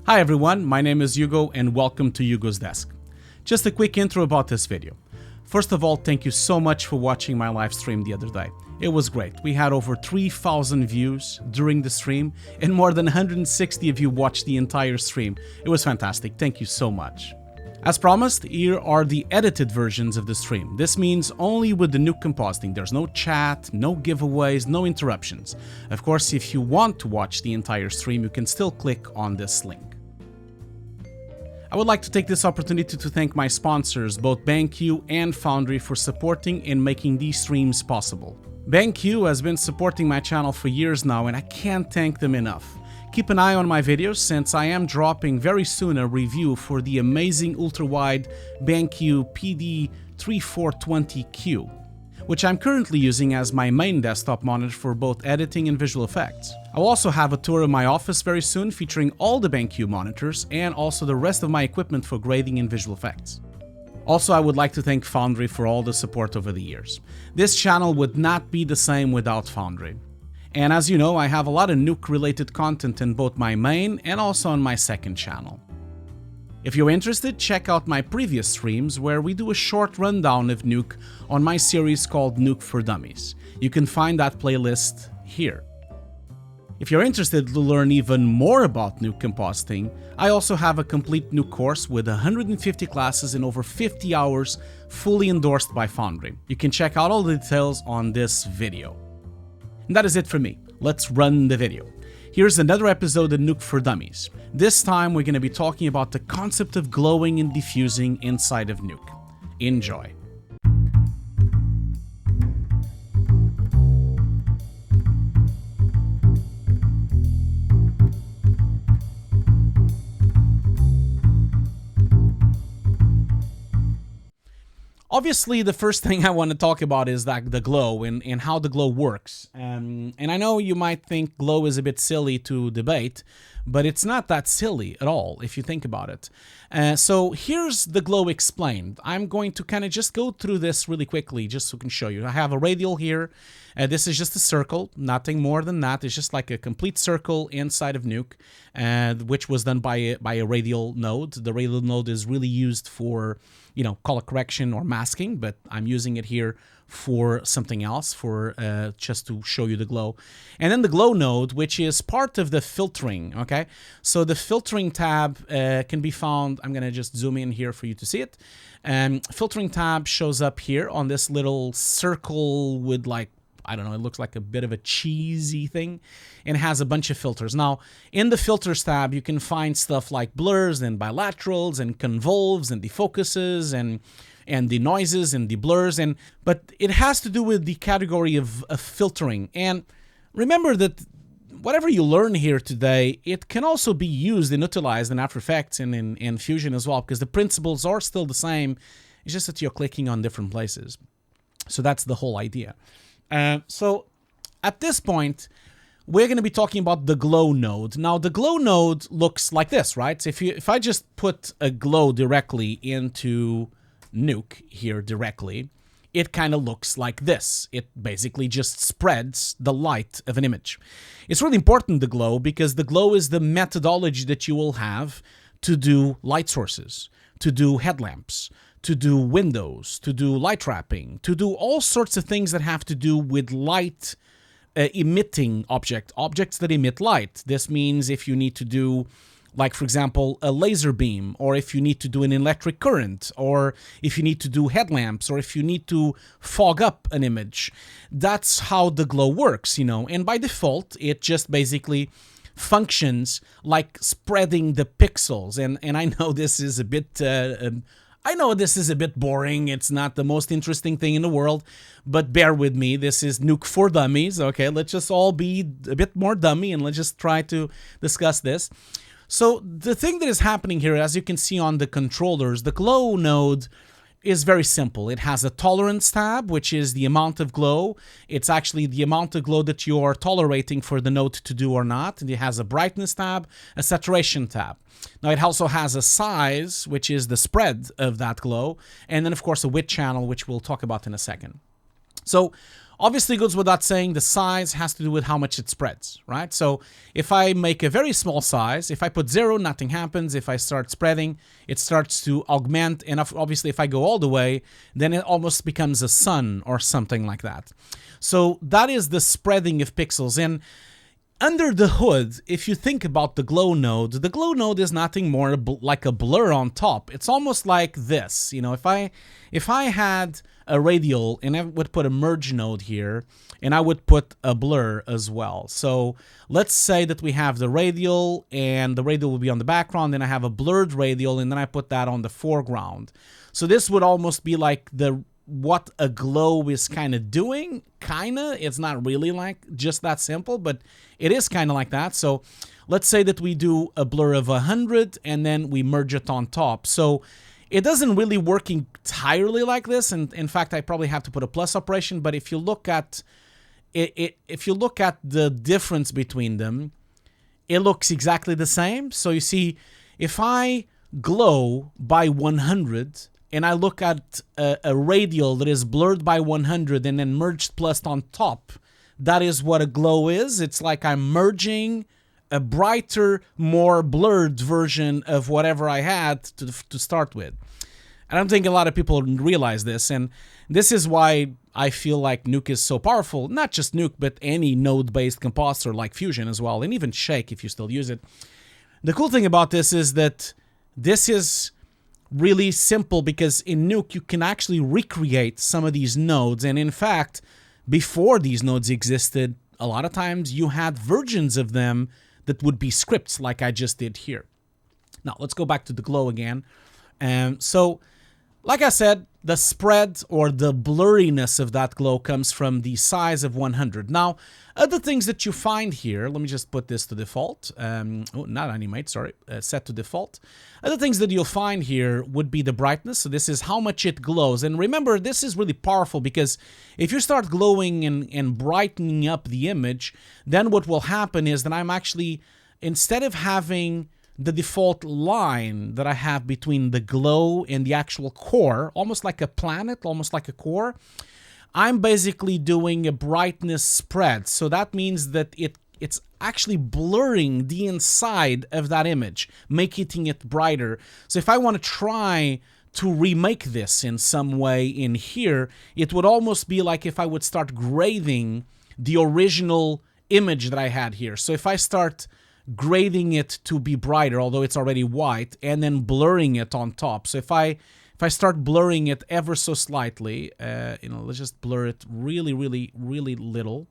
Hi everyone, my name is Hugo and welcome to Hugo's Desk. Just a quick intro about this video. First of all, thank you so much for watching my live stream the other day. It was great. We had over 3,000 views during the stream and more than 160 of you watched the entire stream. It was fantastic. Thank you so much. As promised, here are the edited versions of the stream. This means only with the Nuke Compositing. There's no chat, no giveaways, no interruptions. Of course, if you want to watch the entire stream, you can still click on this link. I would like to take this opportunity to thank my sponsors, both BenQ and Foundry, for supporting and making these streams possible. BenQ has been supporting my channel for years now, and I can't thank them enough. Keep an eye on my videos since I am dropping very soon a review for the amazing ultra-wide BenQ PD3420Q, which I'm currently using as my main desktop monitor for both editing and visual effects. I'll also have a tour of my office very soon featuring all the BenQ monitors and also the rest of my equipment for grading and visual effects. Also, I would like to thank Foundry for all the support over the years. This channel would not be the same without Foundry. And as you know, I have a lot of Nuke-related content in both my main and also on my second channel. If you're interested, check out my previous streams where we do a short rundown of Nuke on my series called Nuke for Dummies. You can find that playlist here. If you're interested to learn even more about Nuke Compositing, I also have a complete Nuke course with 150 classes and over 50 hours fully endorsed by Foundry. You can check out all the details on this video. And that is it for me. Let's run the video. Here's another episode of Nuke for Dummies. This time we're going to be talking about the concept of glowing and diffusing inside of Nuke. Enjoy. Obviously, the first thing I want to talk about is that the glow and how the glow works. And I know you might think glow is a bit silly to debate, but it's not that silly at all if you think about it. So here's the glow explained. I'm going to kind of just go through this really quickly just so I can show you. I have a radial here. This is just a circle, nothing more than that. It's just like a complete circle inside of Nuke, which was done by a radial node. The radial node is really used for, color correction or masking, but I'm using it here for something else, for just to show you the glow. And then the glow node, which is part of the filtering, okay? So the filtering tab can be found, I'm gonna just zoom in here for you to see it. Filtering tab shows up here on this little circle with like, I don't know, it looks like a bit of a cheesy thing and has a bunch of filters. Now, in the filters tab, you can find stuff like blurs and bilaterals and convolves and defocuses and the noises and the blurs, but it has to do with the category of filtering. And remember that whatever you learn here today, it can also be used and utilized in After Effects and in Fusion as well, because the principles are still the same. It's just that you're clicking on different places. So that's the whole idea. So at this point, we're going to be talking about the glow node. Now, the glow node looks like this, right? So if I just put a glow directly into Nuke here directly, it kind of looks like this. It basically just spreads the light of an image. It's really important, the glow, because the glow is the methodology that you will have to do light sources, to do headlamps, to do windows, to do light trapping, to do all sorts of things that have to do with light emitting objects that emit light. This means if you need to do, like, for example, a laser beam, or if you need to do an electric current, or if you need to do headlamps, or if you need to fog up an image. That's how the glow works, and by default, it just basically functions like spreading the pixels. And I know this is a bit boring. It's not the most interesting thing in the world, but bear with me. This is Nuke for Dummies, okay? Let's just all be a bit more dummy and let's just try to discuss this. So the thing that is happening here, as you can see on the controllers, the glow node is very simple. It has a tolerance tab, which is the amount of glow. It's actually the amount of glow that you are tolerating for the node to do or not. And it has a brightness tab, a saturation tab. Now, it also has a size, which is the spread of that glow, and then, of course, a width channel, which we'll talk about in a second. So Obviously, it goes without saying, the size has to do with how much it spreads, right? So if I make a very small size, if I put 0, nothing happens. If I start spreading, it starts to augment. And obviously, if I go all the way, then it almost becomes a sun or something like that. So that is the spreading of pixels. And under the hood, if you think about the glow node is nothing more like a blur on top. It's almost like this. You know, if I had a radial and I would put a merge node here, and I would put a blur as well. So let's say that we have the radial, and the radial will be on the background, and I have a blurred radial, and then I put that on the foreground. So this would almost be like what a glow is kind of doing. It's not really like just that simple, but it is kind of like that. So let's say that we do a blur of 100 and then we merge it on top. So it doesn't really work entirely like this. And in fact, I probably have to put a plus operation, but if you look at if you look at the difference between them, it looks exactly the same. So you see, if I glow by 100 and I look at a radial that is blurred by 100 and then merged plus on top, that is what a glow is. It's like I'm merging a brighter, more blurred version of whatever I had to start with. I don't think a lot of people realize this, and this is why I feel like Nuke is so powerful. Not just Nuke, but any node-based compositor like Fusion as well, and even Shake if you still use it. The cool thing about this is that this is really simple, because in Nuke you can actually recreate some of these nodes, and in fact, before these nodes existed, a lot of times you had versions of them that would be scripts like I just did here. Now, let's go back to the glow again. So, like I said, the spread or the blurriness of that glow comes from the size of 100. Now, other things that you find here, let me just put this to default. Not animate, sorry, set to default. Other things that you'll find here would be the brightness. So this is how much it glows. And remember, this is really powerful, because if you start glowing and brightening up the image, then what will happen is that I'm actually, instead of having the default line that I have between the glow and the actual core, almost like a planet, almost like a core, I'm basically doing a brightness spread. So that means that it's actually blurring the inside of that image, making it brighter. So if I want to try to remake this in some way in here, it would almost be like if I would start grading the original image that I had here. So if I start grading it to be brighter, although it's already white, and then blurring it on top. So if I start blurring it ever so slightly, let's just blur it really, really, really little,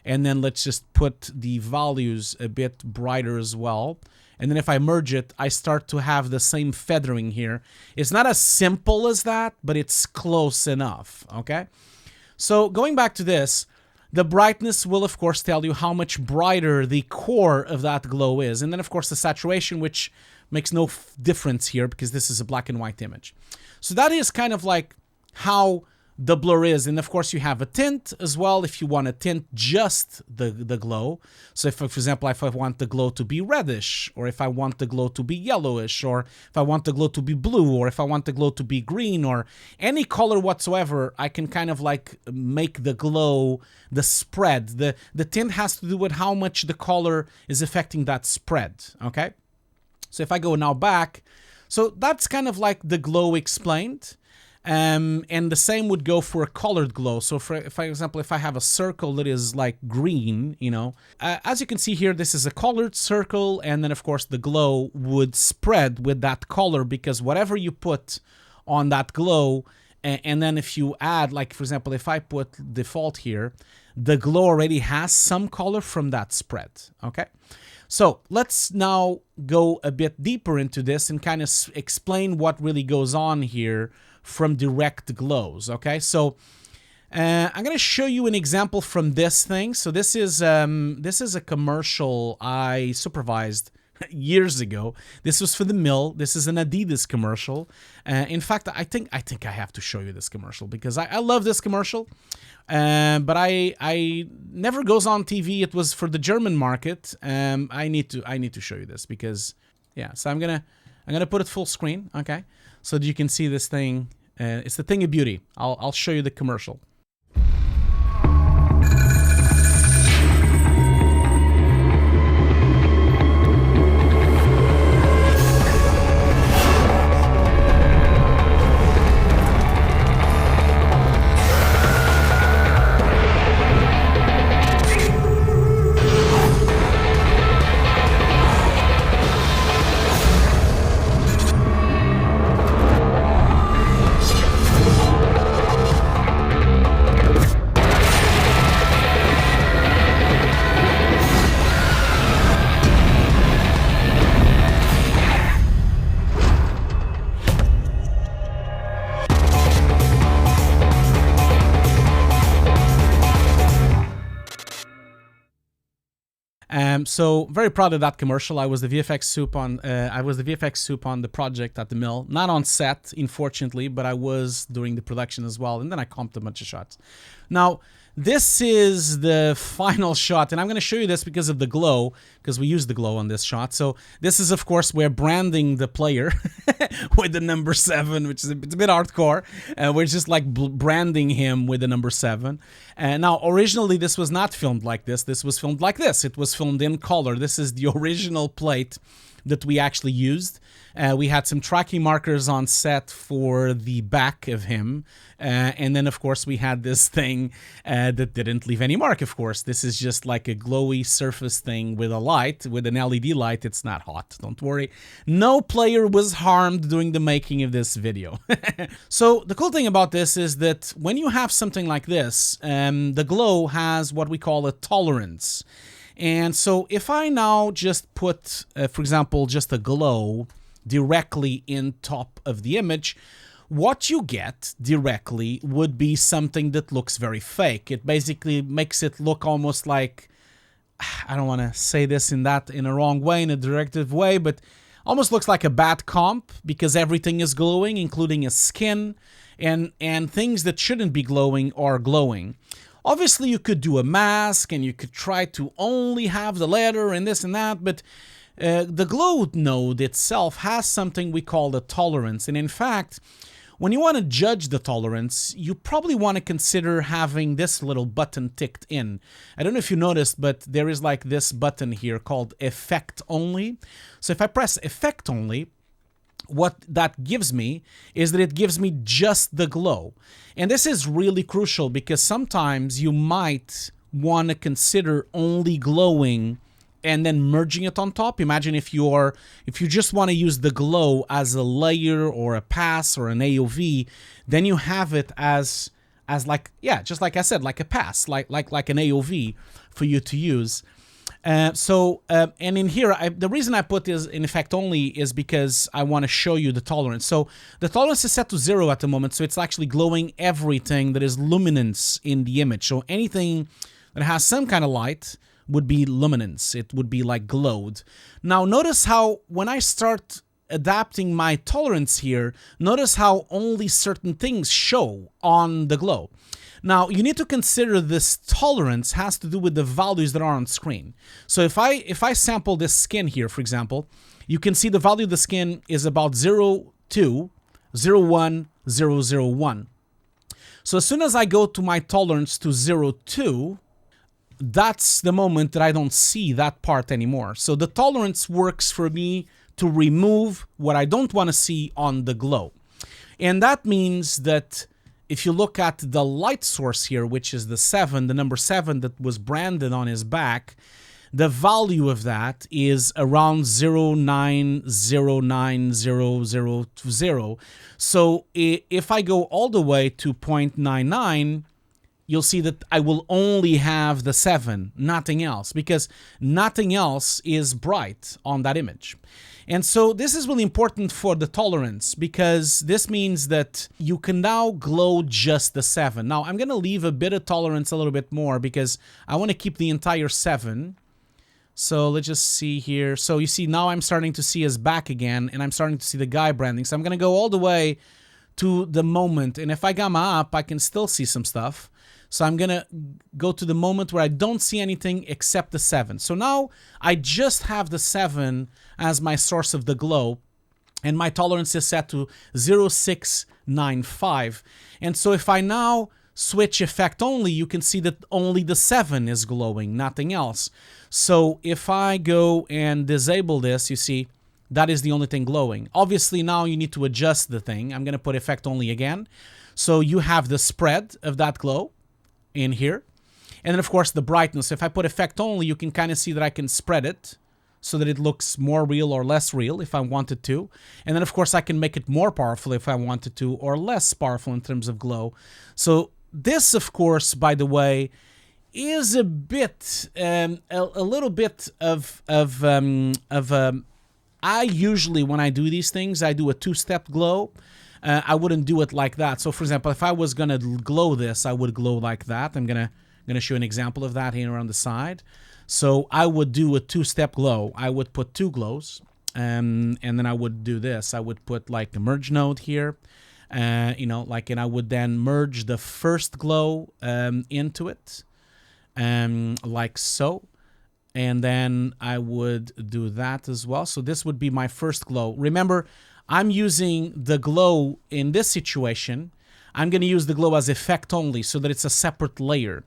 and then let's just put the values a bit brighter as well. And then if I merge it, I start to have the same feathering here. It's not as simple as that, but it's close enough, okay? So going back to this, the brightness will, of course, tell you how much brighter the core of that glow is. And then, of course, the saturation, which makes no difference here because this is a black and white image. So that is kind of like how the blur is. And, of course, you have a tint as well if you want to tint just the glow. So, if, for example, if I want the glow to be reddish, or if I want the glow to be yellowish, or if I want the glow to be blue, or if I want the glow to be green, or any color whatsoever, I can kind of like make the glow, the spread. The tint has to do with how much the color is affecting that spread, okay? So if I go now back, so that's kind of like the glow explained. And the same would go for a colored glow. So for example, if I have a circle that is like green, as you can see here, this is a colored circle, and then of course the glow would spread with that color, because whatever you put on that glow, and then if you add, like for example, if I put default here, the glow already has some color from that spread, okay? So let's now go a bit deeper into this and kind of explain what really goes on here from direct glows, okay? So I'm going to show you an example from this thing. So this is a commercial I supervised years ago. This was for the mill. This is an Adidas commercial. In fact, I think I have to show you this commercial because I love this commercial. But I never goes on TV. It was for the German market. I need to show you this because yeah. So I'm gonna put it full screen, okay, so that you can see this thing. It's the thing of beauty. I'll show you the commercial. So very proud of that commercial. I was the VFX soup on the project at the mill, not on set, unfortunately, but I was during the production as well. And then I comped a bunch of shots. Now, this is the final shot, and I'm going to show you this because of the glow, because we used the glow on this shot. So this is, of course, we're branding the player with the number 7, which is it's a bit hardcore. We're just like branding him with the number 7. Now, originally, this was not filmed like this. This was filmed like this. It was filmed in color. This is the original plate that we actually used. We had some tracking markers on set for the back of him. And then, of course, we had this thing that didn't leave any mark, of course. This is just like a glowy surface thing with a light, with an LED light. It's not hot, don't worry. No player was harmed during the making of this video. So the cool thing about this is that when you have something like this, the glow has what we call a tolerance. And so if I now just put, for example, just a glow directly in top of the image, what you get directly would be something that looks very fake. It basically makes it look almost like, I don't want to say this in a wrong way, in a directive way, but almost looks like a bad comp because everything is glowing, including a skin, and things that shouldn't be glowing are glowing. Obviously, you could do a mask and you could try to only have the letter and this and that, but the glow node itself has something we call the tolerance. And in fact, when you want to judge the tolerance, you probably want to consider having this little button ticked in. I don't know if you noticed, but there is like this button here called Effect Only. So if I press Effect Only, what that gives me is that it gives me just the glow. And this is really crucial because sometimes you might want to consider only glowing and then merging it on top. Imagine if you just want to use the glow as a layer or a pass or an AOV, then you have it as like, yeah, just like I said, like a pass, like an AOV for you to use. And in here, the reason I put this in effect only is because I want to show you the tolerance. So the tolerance is set to 0 at the moment, so it's actually glowing everything that is luminance in the image. So anything that has some kind of light would be luminance. It would be like glowed. Now notice how when I start adapting my tolerance here, notice how only certain things show on the glow. Now, you need to consider this tolerance has to do with the values that are on screen. So if I sample this skin here, for example, you can see the value of the skin is about 0.2, 0.1, 0.01. So as soon as I go to my tolerance to 0.2, that's the moment that I don't see that part anymore. So the tolerance works for me to remove what I don't want to see on the glow. And that means that if you look at the light source here, which is the 7, the number 7 that was branded on his back, the value of that is around 0.9090000. So if I go all the way to 0.99, you'll see that I will only have the 7, nothing else, because nothing else is bright on that image. And so this is really important for the tolerance because this means that you can now glow just the 7. Now, I'm going to leave a bit of tolerance a little bit more because I want to keep the entire 7. So let's just see here. So you see now I'm starting to see his back again and I'm starting to see the guy branding. So I'm going to go all the way to the moment. And if I gamma up, I can still see some stuff. So I'm going to go to the moment where I don't see anything except the 7. So now I just have the 7 as my source of the glow. And my tolerance is set to 0.695. And so if I now switch effect only, you can see that only the 7 is glowing, nothing else. So if I go and disable this, you see, that is the only thing glowing. Obviously, now you need to adjust the thing. I'm going to put effect only again. So you have the spread of that glow in here. And then, of course, the brightness. If I put effect only, you can kind of see that I can spread it so that it looks more real or less real if I wanted to. And then, of course, I can make it more powerful if I wanted to or less powerful in terms of glow. So this, of course, by the way, is a bit, a little bit of I usually, when I do these things, I do a 2-step glow. I wouldn't do it like that. So, for example, if I was going to glow this, I would glow like that. I'm gonna show an example of that here on the side. So I would do a two-step glow. I would put two glows, and then I would do this. I would put like a merge node here, you know, like, and I would then merge the first glow into it, like so. And then I would do that as well. So this would be my first glow. Remember, I'm using the glow in this situation. I'm going to use the glow as effect only so that it's a separate layer.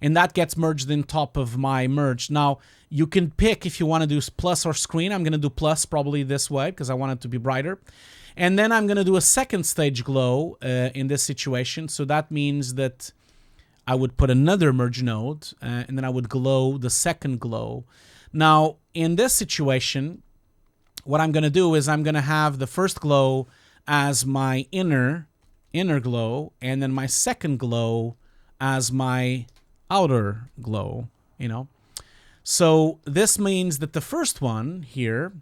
And that gets merged in top of my merge. Now, you can pick if you want to do plus or screen. I'm going to do plus probably this way because I want it to be brighter. And then I'm going to do a second stage glow in this situation. So that means that I would put another merge node, and then I would glow the second glow. Now, in this situation, what I'm going to do is I'm going to have the first glow as my inner glow, and then my second glow as my outer glow, you know. So this means that the first one here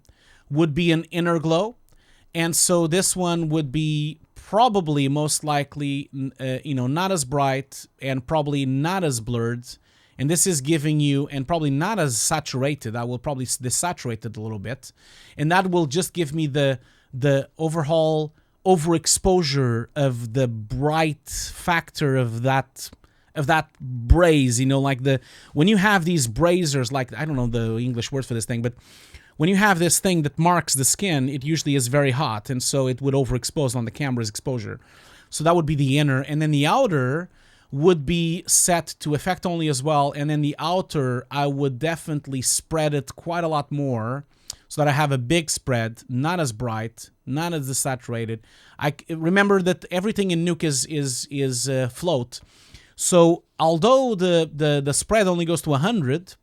would be an inner glow, and so this one would be probably most likely, you know, not as bright and probably not as blurred. And this is giving you, and probably not as saturated. I will probably desaturate it a little bit. And that will just give me the overall overexposure of the bright factor of that braze, you know, like when you have these brazers, like, I don't know the English word for this thing, but when you have this thing that marks the skin, it usually is very hot, and so it would overexpose on the camera's exposure. So that would be the inner, and then the outer would be set to effect only as well, and then the outer, I would definitely spread it quite a lot more so that I have a big spread, not as bright, not as desaturated. I remember that everything in Nuke is float. So although the spread only goes to 100,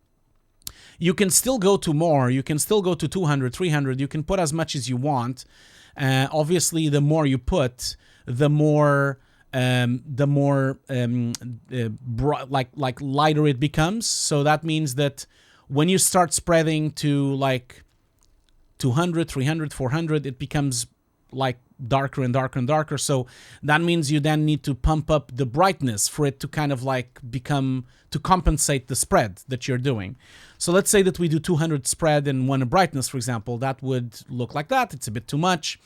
you can still go to more. You can still go to 200, 300. You can put as much as you want. Obviously, the more you put, the more like lighter it becomes. So that means that when you start spreading to like 200, 300, 400, it becomes like darker and darker and darker. So that means you then need to pump up the brightness for it to kind of like become, to compensate the spread that you're doing. So let's say that we do 200 spread and 1 brightness, for example. That would look like that. It's a bit too much.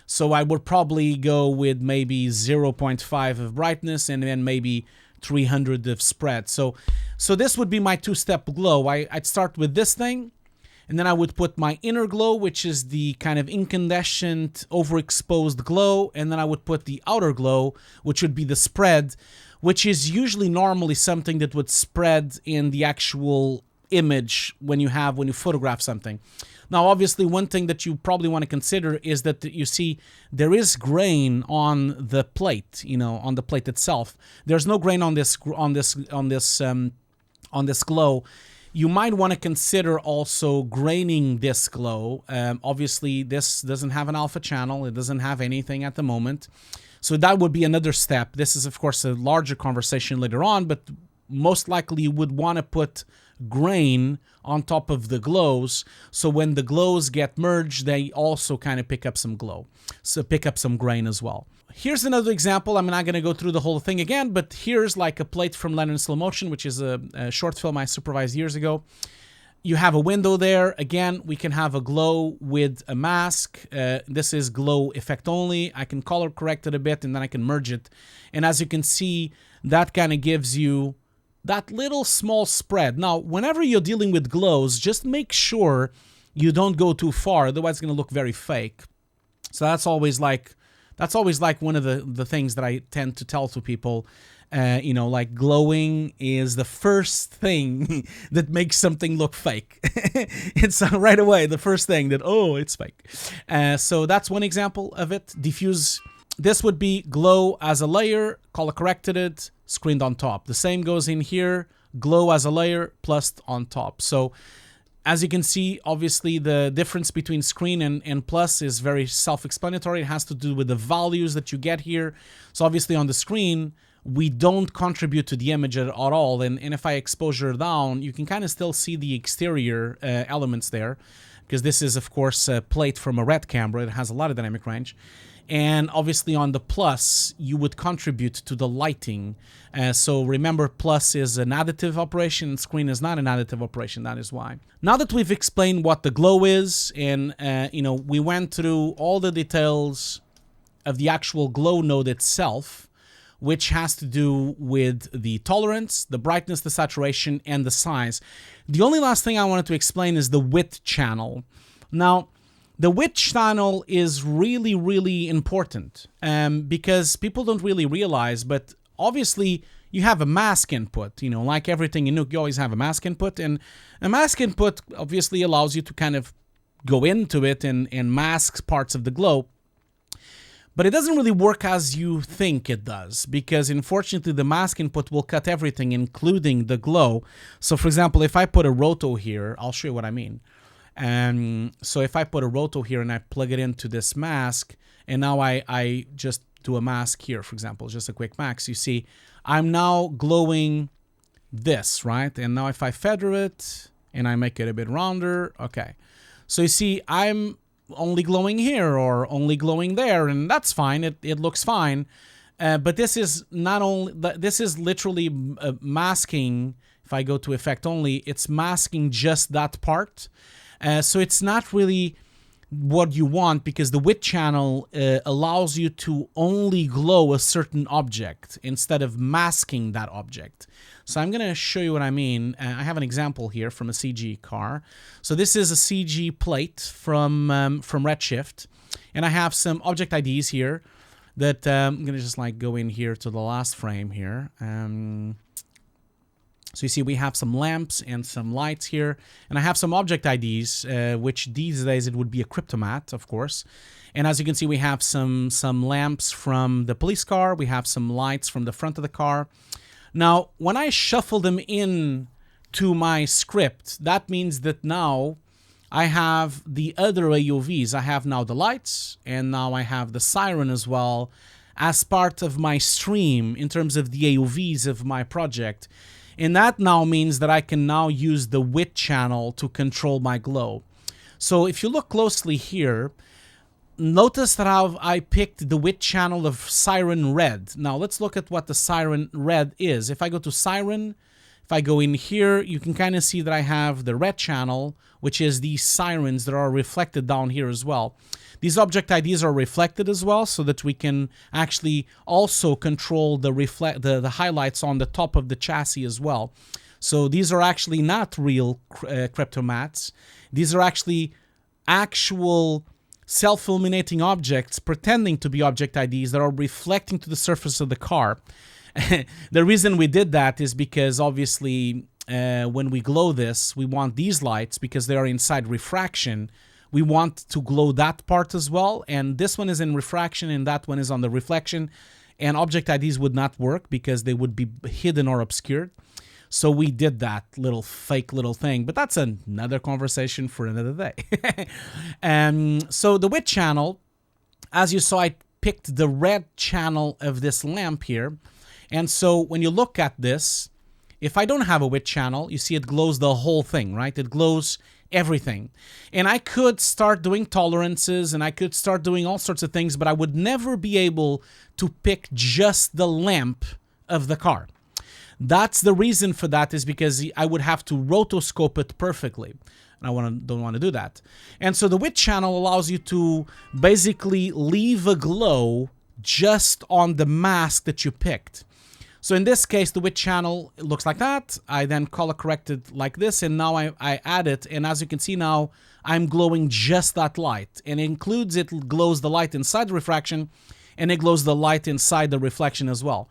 So I would probably go with maybe 0.5 of brightness and then maybe 300 of spread. So this would be my two-step glow. I'd start with this thing, and then I would put my inner glow, which is the kind of incandescent, overexposed glow, and then I would put the outer glow, which would be the spread, which is usually normally something that would spread in the actual image when you photograph something. Now, obviously, one thing that you probably want to consider is that you see there is grain on the plate, you know, on the plate itself. There's no grain on this glow. You might want to consider also graining this glow. Obviously, this doesn't have an alpha channel. It doesn't have anything at the moment. So that would be another step. This is, of course, a larger conversation later on, but most likely you would want to put grain on top of the glows, so when the glows get merged, they also kind of pick up some glow, so pick up some grain as well. Here's another example. I'm not going to go through the whole thing again, but here's like a plate from Leonard in slow motion, which is a short film I supervised years ago. You have a window there. Again, we can have a glow with a mask. This is glow effect only. I can color correct it a bit, and then I can merge it. And as you can see, that kind of gives you that little small spread. Now, whenever you're dealing with glows, just make sure you don't go too far, otherwise it's going to look very fake. So that's always like one of the things that I tend to tell to people. You know, like glowing is the first thing that makes something look fake. It's right away the first thing that, oh, it's fake. So that's one example of it. Diffuse. This would be glow as a layer, color corrected it, screened on top. The same goes in here, glow as a layer, plus on top. So as you can see, obviously the difference between screen and plus is very self-explanatory. It has to do with the values that you get here. So obviously on the screen, we don't contribute to the image at all. And if I exposure down, you can kind of still see the exterior elements there, because this is, of course, a plate from a red camera. It has a lot of dynamic range. And obviously on the plus, you would contribute to the lighting. So remember, plus is an additive operation, screen is not an additive operation, that is why. Now that we've explained what the glow is, and we went through all the details of the actual glow node itself, which has to do with the tolerance, the brightness, the saturation, and the size. The only last thing I wanted to explain is the width channel. Now, the width channel is really, really important because people don't really realize, but obviously you have a mask input, like everything in Nuke, you always have a mask input, and a mask input obviously allows you to kind of go into it and mask parts of the glow. But it doesn't really work as you think it does, because unfortunately the mask input will cut everything, including the glow. So for example, if I put a roto here, I'll show you what I mean. So if I put a roto here and I plug it into this mask, and now I just do a mask here, for example, just a quick mask, you see I'm now glowing this, right? And now if I feather it and I make it a bit rounder, okay. So you see I'm only glowing here or only glowing there, and that's fine, it looks fine. But this is not only, this is literally masking. If I go to effect only, it's masking just that part. So it's not really what you want, because the width channel allows you to only glow a certain object instead of masking that object. So I'm going to show you what I mean. I have an example here from a CG car. So this is a CG plate from Redshift, and I have some object IDs here that I'm going to just like go in here to the last frame here. So you see we have some lamps and some lights here, and I have some object IDs, which these days it would be a cryptomat, of course. And as you can see, we have some lamps from the police car, we have some lights from the front of the car. Now, when I shuffle them in to my script, that means that now I have the other AOVs. I have now the lights, and now I have the siren as well as part of my stream in terms of the AOVs of my project. And that now means that I can now use the width channel to control my glow. So if you look closely here, notice that I picked the width channel of Siren Red. Now let's look at what the Siren Red is. If I go to Siren, if I go in here, you can kind of see that I have the red channel, which is these sirens that are reflected down here as well. These object IDs are reflected as well, so that we can actually also control the highlights on the top of the chassis as well. So these are actually not real cryptomats. These are actually actual self-illuminating objects pretending to be object IDs that are reflecting to the surface of the car. The reason we did that is because obviously when we glow this, we want these lights, because they are inside refraction, we want to glow that part as well, and this one is in refraction and that one is on the reflection, and object IDs would not work because they would be hidden or obscured. So we did that little fake little thing, but that's another conversation for another day. So the width channel, as you saw, I picked the red channel of this lamp here, and so when you look at this, if I don't have a width channel, you see it glows the whole thing, right? It glows everything. And I could start doing tolerances and I could start doing all sorts of things, but I would never be able to pick just the lamp of the car. That's the reason for that, is because I would have to rotoscope it perfectly. And I don't want to do that. And so the width channel allows you to basically leave a glow just on the mask that you picked. So in this case, the width channel looks like that. I then color correct it like this, and now I add it, and as you can see now, I'm glowing just that light. And it glows the light inside the refraction, and it glows the light inside the reflection as well.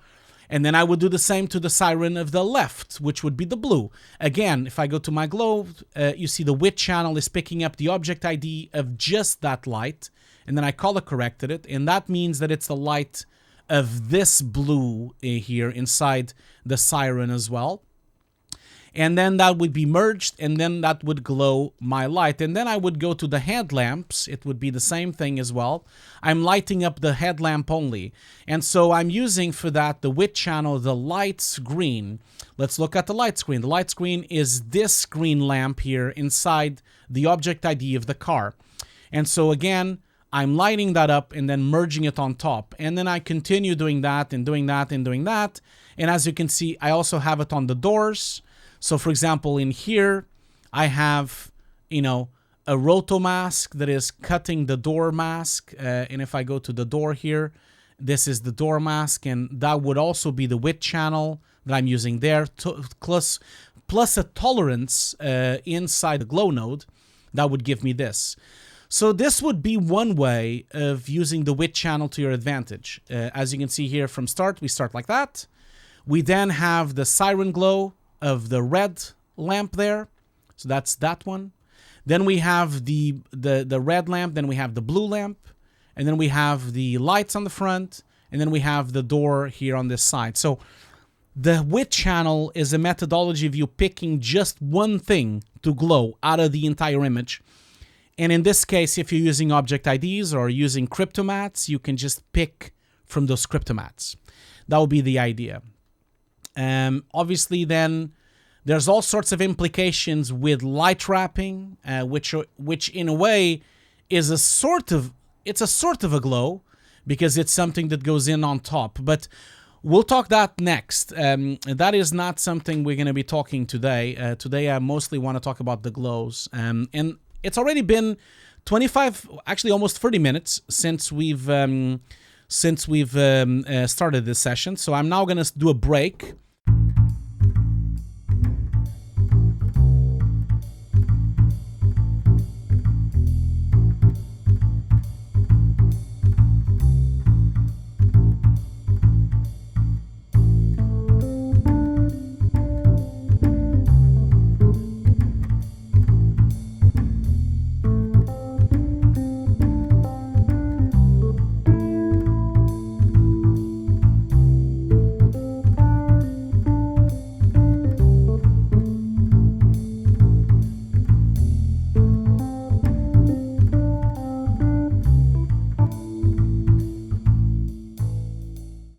And then I would do the same to the siren of the left, which would be the blue. Again, if I go to my glow, you see the width channel is picking up the object ID of just that light, and then I color corrected it, and that means that it's the light of this blue here inside the siren as well. And then that would be merged, and then that would glow my light. And then I would go to the headlamps. It would be the same thing as well. I'm lighting up the headlamp only. And so I'm using for that the width channel, the light screen. Let's look at the light screen. The light screen is this green lamp here inside the object ID of the car. And so again, I'm lighting that up and then merging it on top. And then I continue doing that and doing that and doing that. And as you can see, I also have it on the doors. So for example, in here, I have, you know, a roto mask that is cutting the door mask. And if I go to the door here, this is the door mask, and that would also be the width channel that I'm using there, plus a tolerance inside the glow node that would give me this. So this would be one way of using the width channel to your advantage. As you can see here from start, we start like that. We then have the siren glow of the red lamp there. So that's that one. Then we have the red lamp, then we have the blue lamp, and then we have the lights on the front, and then we have the door here on this side. So the width channel is a methodology of you picking just one thing to glow out of the entire image. And in this case, if you're using object IDs or using cryptomats, you can just pick from those cryptomats. That would be the idea. Obviously, then there's all sorts of implications with light wrapping, which in a way is a sort of a glow because it's something that goes in on top. But we'll talk that next. That is not something we're going to be talking today. Today, I mostly want to talk about the glows. And it's already been 25, actually almost 30 minutes since we've started this session. So I'm now going to do a break.